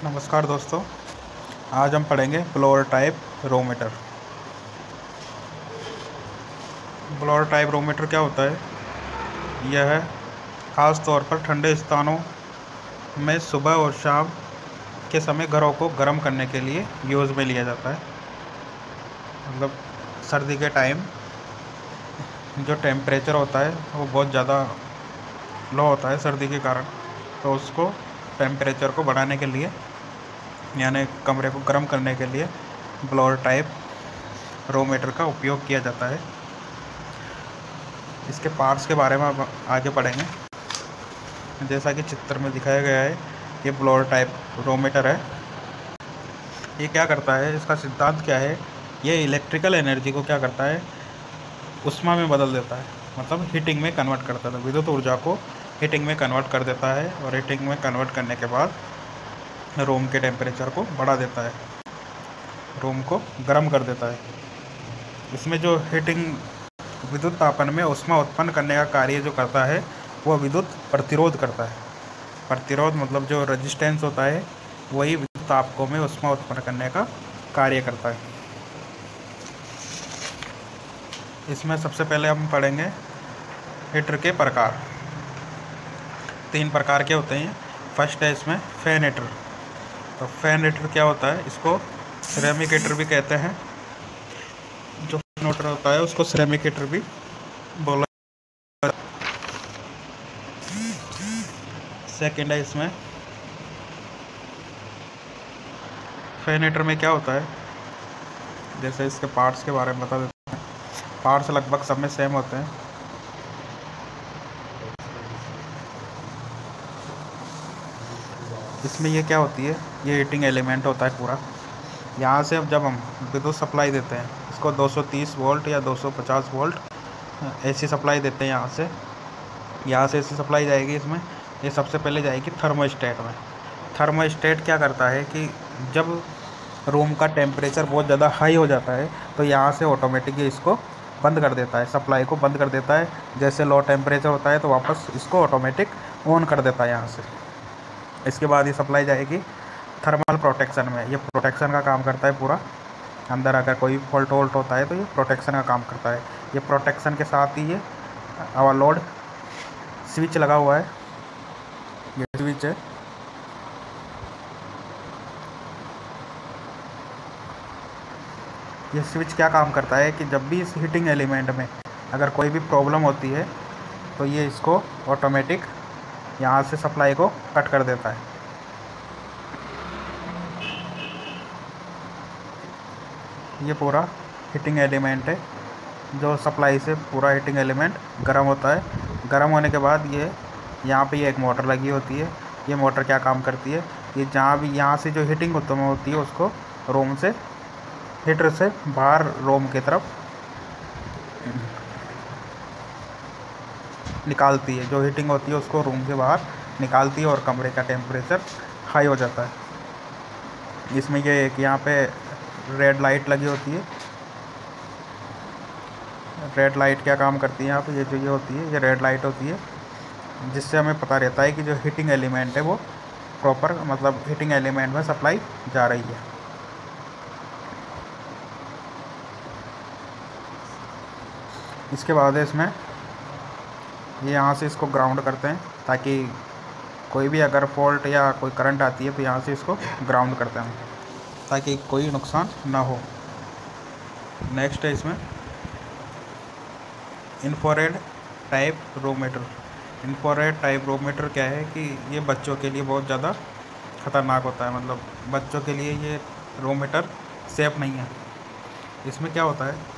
नमस्कार दोस्तों, आज हम पढ़ेंगे ब्लोअर टाइप रोमीटर। ब्लोअर टाइप रोमीटर क्या होता है? यह ख़ास तौर पर ठंडे स्थानों में सुबह और शाम के समय घरों को गर्म करने के लिए यूज़ में लिया जाता है। मतलब सर्दी के टाइम जो टेम्परेचर होता है वो बहुत ज़्यादा लो होता है सर्दी के कारण, तो उसको टेम्परेचर को बढ़ाने के लिए यानी कमरे को गर्म करने के लिए ब्लोअर टाइप रोमीटर का उपयोग किया जाता है। इसके पार्ट्स के बारे में अब आगे पढ़ेंगे। जैसा कि चित्र में दिखाया गया है, ये ब्लोअर टाइप रोमीटर है। ये क्या करता है, इसका सिद्धांत क्या है? ये इलेक्ट्रिकल एनर्जी को क्या करता है, उष्मा में बदल देता है, मतलब हीटिंग में कन्वर्ट करता है। विद्युत ऊर्जा को हीटिंग में कन्वर्ट कर देता है और हीटिंग में कन्वर्ट करने के बाद रूम के टेम्परेचर को बढ़ा देता है, रूम को गर्म कर देता है। इसमें जो हीटिंग विद्युत तापन में ऊष्मा उत्पन्न करने का कार्य जो करता है वह विद्युत प्रतिरोध करता है। प्रतिरोध मतलब जो रेजिस्टेंस होता है वही विद्युत तापकों में ऊष्मा उत्पन्न करने का कार्य करता है। इसमें सबसे पहले हम पढ़ेंगे हीटर के प्रकार। 3 प्रकार के होते हैं। फर्स्ट है इसमें फैन हीटर। तो फैन हीटर क्या होता है? इसको सिरेमिक हीटर भी कहते हैं। जो फैन हीटर होता है उसको सिरेमिक हीटर भी बोला। सेकंड है इसमें फैन हीटर में क्या होता है, जैसे इसके पार्ट्स के बारे में बता देते हैं। पार्ट्स लगभग सब में सेम होते हैं। इसमें ये क्या होती है, ये हीटिंग एलिमेंट होता है पूरा। यहाँ से अब जब हम विद्युत सप्लाई देते हैं, इसको 230 वोल्ट या 250 वोल्ट एसी सप्लाई देते हैं। यहाँ से एसी सप्लाई जाएगी इसमें। ये सबसे पहले जाएगी थर्मोस्टेट में। थर्मोस्टेट क्या करता है कि जब रूम का टेम्परेचर बहुत ज़्यादा हाई हो जाता है तो यहाँ से ऑटोमेटिकली इसको बंद कर देता है, सप्लाई को बंद कर देता है। जैसे लो टेम्परेचर होता है तो वापस इसको ऑटोमेटिक ऑन कर देता है यहाँ से। इसके बाद ये सप्लाई जाएगी थर्मल प्रोटेक्शन में। ये प्रोटेक्शन का काम करता है पूरा। अंदर अगर कोई फॉल्ट वोल्ट होता है तो ये प्रोटेक्शन का काम करता है। ये प्रोटेक्शन के साथ ही ये ओवरलोड स्विच लगा हुआ है। ये स्विच है। ये स्विच क्या काम करता है कि जब भी इस हीटिंग एलिमेंट में अगर कोई भी प्रॉब्लम होती है तो ये इसको ऑटोमेटिक यहाँ से सप्लाई को कट कर देता है। ये पूरा हीटिंग एलिमेंट है, जो सप्लाई से पूरा हीटिंग एलिमेंट गर्म होता है। गर्म होने के बाद ये यहाँ पे एक मोटर लगी होती है। ये मोटर क्या काम करती है, ये जहाँ भी यहाँ से जो हीटिंग उत्पन्न होती है उसको रूम से हीटर से बाहर रूम की तरफ निकालती है। जो हीटिंग होती है उसको रूम के बाहर निकालती है और कमरे का टेम्परेचर हाई हो जाता है। इसमें ये एक यहाँ पे रेड लाइट लगी होती है। रेड लाइट क्या काम करती है यहाँ पे, ये जो ये होती है, ये रेड लाइट होती है, जिससे हमें पता रहता है कि जो हीटिंग एलिमेंट है वो प्रॉपर मतलब हीटिंग एलिमेंट में सप्लाई जा रही है। इसके बाद इसमें ये यहाँ से इसको ग्राउंड करते हैं ताकि कोई भी अगर फॉल्ट या कोई करंट आती है तो यहाँ से इसको ग्राउंड करते हैं ताकि कोई नुकसान ना हो। नेक्स्ट है इसमें इंफ्रारेड टाइप रोमीटर। इंफ्रारेड टाइप रोमीटर क्या है कि ये बच्चों के लिए बहुत ज़्यादा ख़तरनाक होता है। मतलब बच्चों के लिए ये रोमीटर सेफ नहीं है। इसमें क्या होता है,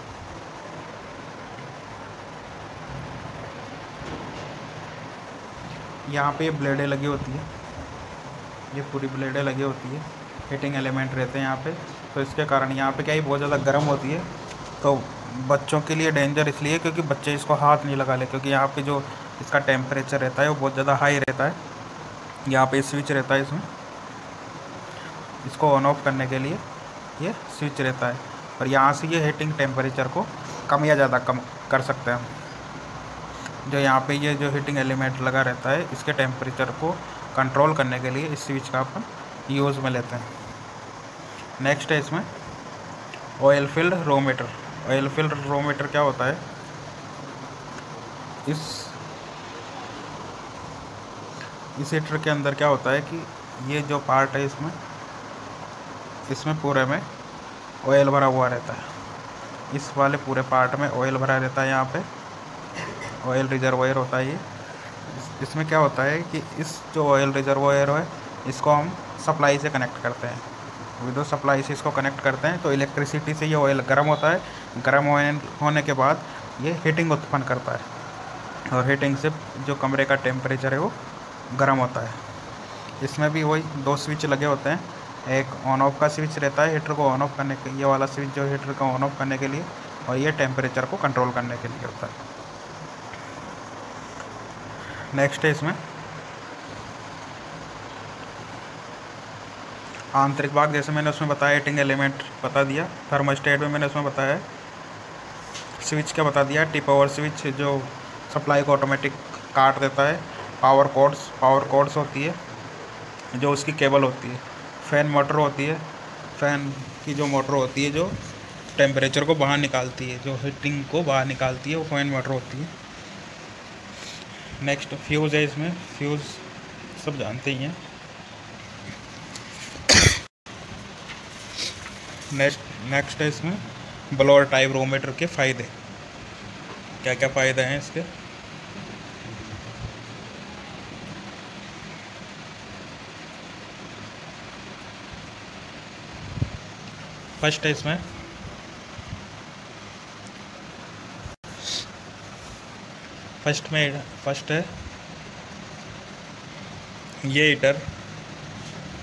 यहाँ पे ये ब्लेडें लगी होती है। ये पूरी ब्लेडें लगी होती है, हीटिंग एलिमेंट रहते हैं यहाँ पे। तो इसके कारण यहाँ पे क्या ही बहुत ज़्यादा गर्म होती है। तो बच्चों के लिए डेंजर इसलिए क्योंकि बच्चे इसको हाथ नहीं लगा ले, क्योंकि यहाँ पे जो इसका टेम्परेचर रहता है वो बहुत ज़्यादा हाई रहता है। यहाँ पे स्विच रहता है, इसमें इसको ऑन ऑफ करने के लिए ये स्विच रहता है और यहाँ से ये हीटिंग टेम्परेचर को कम या ज़्यादा कम कर सकते हैं। जो यहाँ पे ये जो हीटिंग एलिमेंट लगा रहता है इसके टेम्परेचर को कंट्रोल करने के लिए इस स्विच का अपन यूज़ में लेते हैं। नेक्स्ट है इसमें ऑयल फिल्ड रो मीटर। ऑयल फिल्ड रो मीटर क्या होता है, इस हीटर के अंदर क्या होता है कि ये जो पार्ट है इसमें पूरे में ऑयल भरा हुआ रहता है। इस वाले पूरे पार्ट में ऑयल भरा रहता है। यहाँ पे ऑयल रिजर्वायर होता है ये। इसमें क्या होता है कि इस जो ऑयल रिजर्वायर है इसको हम सप्लाई से कनेक्ट करते हैं, विद्युत सप्लाई से इसको कनेक्ट करते हैं। तो इलेक्ट्रिसिटी से ये ऑयल गर्म होता है। गर्म होने के बाद ये हीटिंग उत्पन्न करता है और हीटिंग से जो कमरे का टेम्परेचर है वो गर्म होता है। इसमें भी वही 2 स्विच लगे होते हैं। एक ऑन ऑफ का स्विच रहता है हीटर को ऑन ऑफ करने के, ये वाला स्विच जो हीटर को ऑन ऑफ करने के लिए, और ये टेम्परेचर को कंट्रोल करने के लिए होता है। नेक्स्ट है इसमें आंतरिक भाग, जैसे मैंने उसमें बताया हीटिंग एलिमेंट बता दिया। थर्मोस्टेट में मैंने उसमें बताया स्विच क्या बता दिया, टिप ओवर स्विच जो सप्लाई को ऑटोमेटिक काट देता है। पावर कॉर्ड्स होती है जो उसकी केबल होती है। फ़ैन मोटर होती है, फ़ैन की जो मोटर होती है जो टेम्परेचर को बाहर निकालती है, जो हीटिंग को बाहर निकालती है, वो फ़ैन मोटर होती है। नेक्स्ट फ्यूज़ है। इसमें फ्यूज़ सब जानते ही हैं। नेक्स्ट है इसमें ब्लोअर टाइप रो मीटर के फ़ायदे। क्या क्या फ़ायदे हैं इसके। फर्स्ट है इसमें फर्स्ट है ये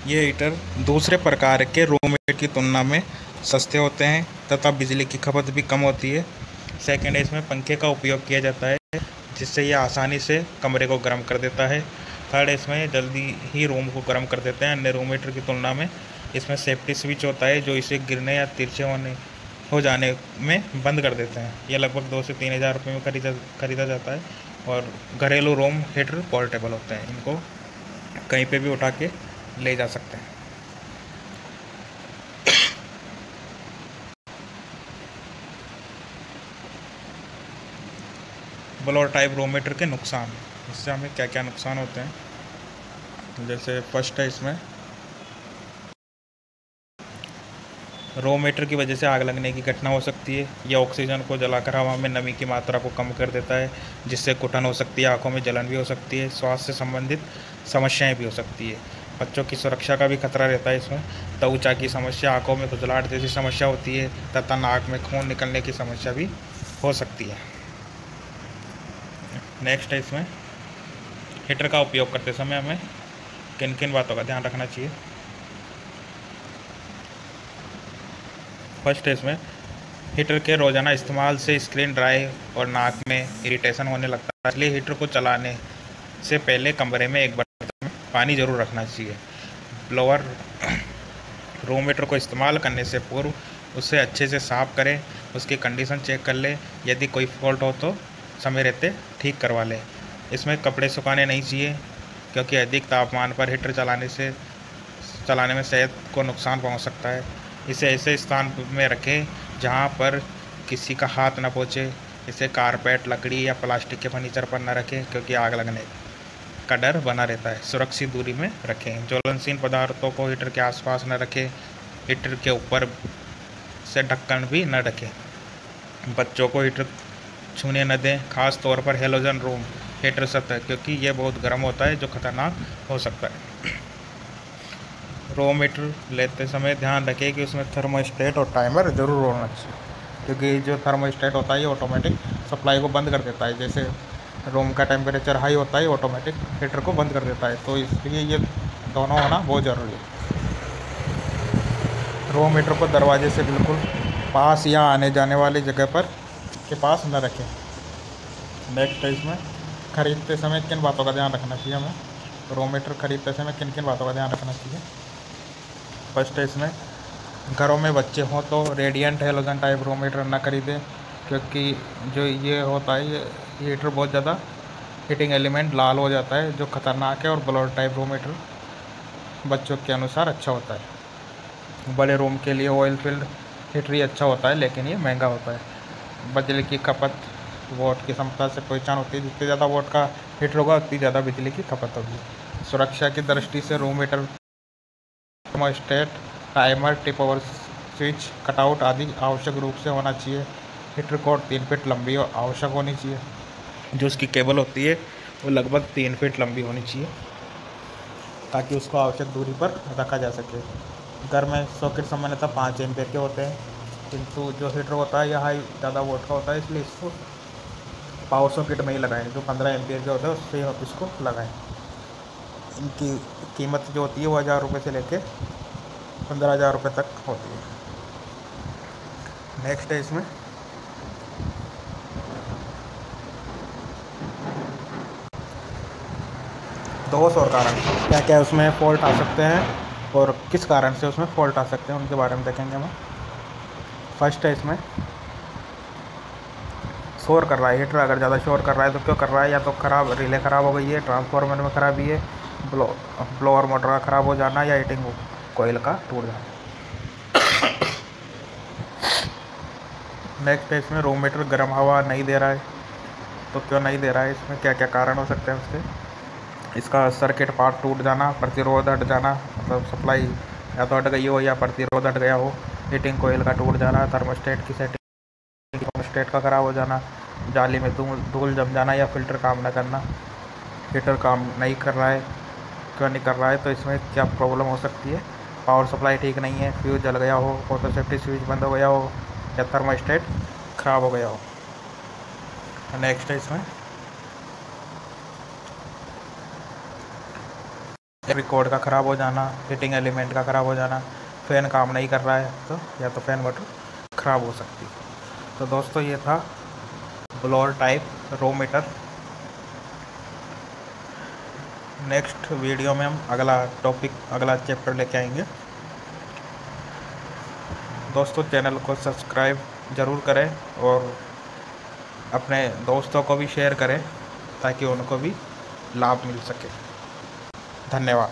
हीटर दूसरे प्रकार के रो मीटर की तुलना में सस्ते होते हैं तथा बिजली की खपत भी कम होती है। सेकेंड है इसमें पंखे का उपयोग किया जाता है जिससे ये आसानी से कमरे को गर्म कर देता है। थर्ड है इसमें जल्दी ही रूम को गर्म कर देते हैं अन्य रो मीटर की तुलना में। इसमें सेफ्टी स्विच होता है जो इसे गिरने या तिरछे हो जाने में बंद कर देते हैं। यह लगभग 2 से 3 हज़ार रुपये में खरीदा जाता है और घरेलू रूम हीटर पोर्टेबल होते हैं, इनको कहीं पे भी उठा के ले जा सकते हैं। ब्लोअर टाइप रो मीटर के नुकसान, इससे हमें क्या क्या नुकसान होते हैं। तो जैसे फर्स्ट है इसमें रो मीटर की वजह से आग लगने की घटना हो सकती है। यह ऑक्सीजन को जलाकर हवा में नमी की मात्रा को कम कर देता है जिससे घुटन हो सकती है, आंखों में जलन भी हो सकती है, स्वास्थ्य से संबंधित समस्याएं भी हो सकती है। बच्चों की सुरक्षा का भी खतरा रहता है इसमें। त्वचा की समस्या, आंखों में खुजलाहट जैसी समस्या होती है तथा नाक में खून निकलने की समस्या भी हो सकती है। नेक्स्ट है इसमें हीटर का उपयोग करते समय हमें किन किन बातों का ध्यान रखना चाहिए। फर्स्ट है इसमें हीटर के रोज़ाना इस्तेमाल से स्क्रीन ड्राई और नाक में इरिटेशन होने लगता है, इसलिए हीटर को चलाने से पहले कमरे में एक बर्तन में पानी ज़रूर रखना चाहिए। ब्लोअर रो मीटर को इस्तेमाल करने से पूर्व उसे अच्छे से साफ़ करें, उसकी कंडीशन चेक कर लें, यदि कोई फॉल्ट हो तो समय रहते ठीक करवा लें। इसमें कपड़े सुखाने नहीं चाहिए क्योंकि अधिक तापमान पर हीटर चलाने में सेहत को नुकसान पहुंच सकता है। इसे ऐसे स्थान में रखें जहां पर किसी का हाथ न पहुंचे। इसे कारपेट, लकड़ी या प्लास्टिक के फर्नीचर पर न रखें क्योंकि आग लगने का डर बना रहता है। सुरक्षित दूरी में रखें। ज्वलनशील पदार्थों को हीटर के आसपास न रखें। हीटर के ऊपर से ढक्कन भी न रखें। बच्चों को हीटर छूने न दें, खास तौर पर हेलोजन रूम हीटर सतह, क्योंकि यह बहुत गर्म होता है जो खतरनाक हो सकता है। रो मीटर लेते समय ध्यान रखें कि उसमें थर्मोस्टेट और टाइमर ज़रूर होना चाहिए, क्योंकि जो थर्मोस्टेट होता है ये ऑटोमेटिक सप्लाई को बंद कर देता है। जैसे रूम का टेम्परेचर हाई होता है ऑटोमेटिक हीटर को बंद कर देता है, तो इसलिए ये दोनों होना बहुत ज़रूरी है। रो मीटर को दरवाजे से बिल्कुल पास या आने जाने वाली जगह पर के पास न रखें। नेक्स्ट है इसमें ख़रीदते समय किन बातों का ध्यान रखना चाहिए हमें। रो मीटर ख़रीदते समय किन किन बातों का ध्यान रखना चाहिए। फर्स्ट है इसमें घरों में बच्चे हों तो रेडिएंट हेलोजन टाइप रो मीटर ना खरीदें, क्योंकि जो ये होता है ये हीटर बहुत ज़्यादा हीटिंग एलिमेंट लाल हो जाता है जो ख़तरनाक है। और ब्लोअर टाइप रो मीटर बच्चों के अनुसार अच्छा होता है। बड़े रूम के लिए ऑयल फील्ड हीटर ही अच्छा होता है, लेकिन ये महंगा होता है। बिजली की खपत वोट की क्षमता से पहचान होती है, जितने ज़्यादा वोट का हीटर होगा उतनी ज़्यादा बिजली की खपत होगी। सुरक्षा की दृष्टि से room heater thermostat, timer, tip over switch, cutout आदि आवश्यक रूप से होना चाहिए। हीटर कॉर्ड 3 फीट लंबी और आवश्यक होनी चाहिए। जो उसकी केबल होती है वो लगभग 3 फीट लंबी होनी चाहिए, ताकि उसको आवश्यक दूरी पर रखा जा सके। घर में सॉकेट सामान्यतः 5 एम्पियर के होते हैं, किंतु जो हीटर होता है यह हाई ज़्यादा वोट का होता है, इसलिए इसको पावर सॉकेट में ही लगाएं। जो 15 एम्पियर के होते हैं उससे इसको लगाएं। इनकी कीमत जो होती है वो 1000 रुपये से लेके 15,000 रुपये तक होती है। नेक्स्ट है इसमें दोष और कारण, क्या क्या उसमें फॉल्ट आ सकते हैं और किस कारण से उसमें फॉल्ट आ सकते हैं, उनके बारे में देखेंगे हम। फर्स्ट है इसमें शोर कर रहा है हीटर। अगर ज़्यादा शोर कर रहा है तो क्यों कर रहा है? या तो ख़राब रिले ख़राब हो गई है, ट्रांसफार्मर में खराबी है, ब्लोअर मोटर का ख़राब हो जाना, या हीटिंग कोयल का टूट जाना। नेक्स्ट है इसमें रूम हीटर गर्म हवा नहीं दे रहा है, तो क्यों नहीं दे रहा है? इसमें क्या क्या कारण हो सकते हैं उसके? इसका सर्किट पार्ट टूट जाना, प्रतिरोध हट जाना, मतलब सप्लाई या तो हट गई हो या प्रतिरोध हट गया हो, हीटिंग कोयल का टूट जाना, थर्मोस्टेट की सेटिंग थर्मोस्टेट का ख़राब हो जाना, जाली में धूल जम जाना, या फिल्टर काम न करना। हीटर काम नहीं कर रहा है, क्यों नहीं कर रहा है? तो इसमें क्या प्रॉब्लम हो सकती है? पावर सप्लाई ठीक नहीं है, फ्यूज जल गया हो, ऑटो सेफ्टी स्विच बंद हो गया हो, या थर्मोस्टेट ख़राब हो गया हो। नेक्स्ट है इसमें रिकॉर्ड का ख़राब हो जाना, हीटिंग एलिमेंट का ख़राब हो जाना, फ़ैन काम नहीं कर रहा है तो या तो फ़ैन मोटर ख़राब हो सकती है। तो दोस्तों ये था blower type room heater. Next video में हम अगला चैप्टर लेके आएंगे। दोस्तों चैनल को सब्सक्राइब ज़रूर करें और अपने दोस्तों को भी शेयर करें, ताकि उनको भी लाभ मिल सके। धन्यवाद।